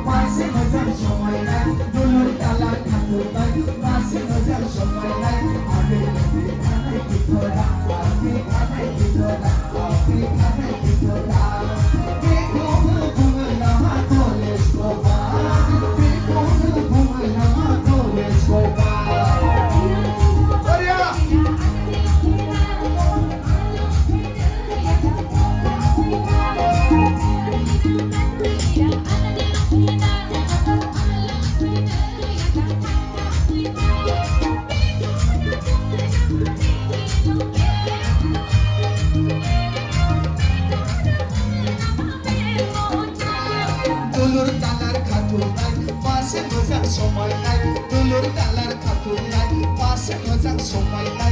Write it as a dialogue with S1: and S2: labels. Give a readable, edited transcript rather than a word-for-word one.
S1: Masih macam semuanya dulu dalam kandungan masih macam semuanya adik adik kita dah adik adik kita dah adik adik kita dah kita bunga nama tulis kobar kita bunga nama tulis kobar Maria dulur dalar kandungan masih macam semuanya dulur dalar kandungan masih macam semuanya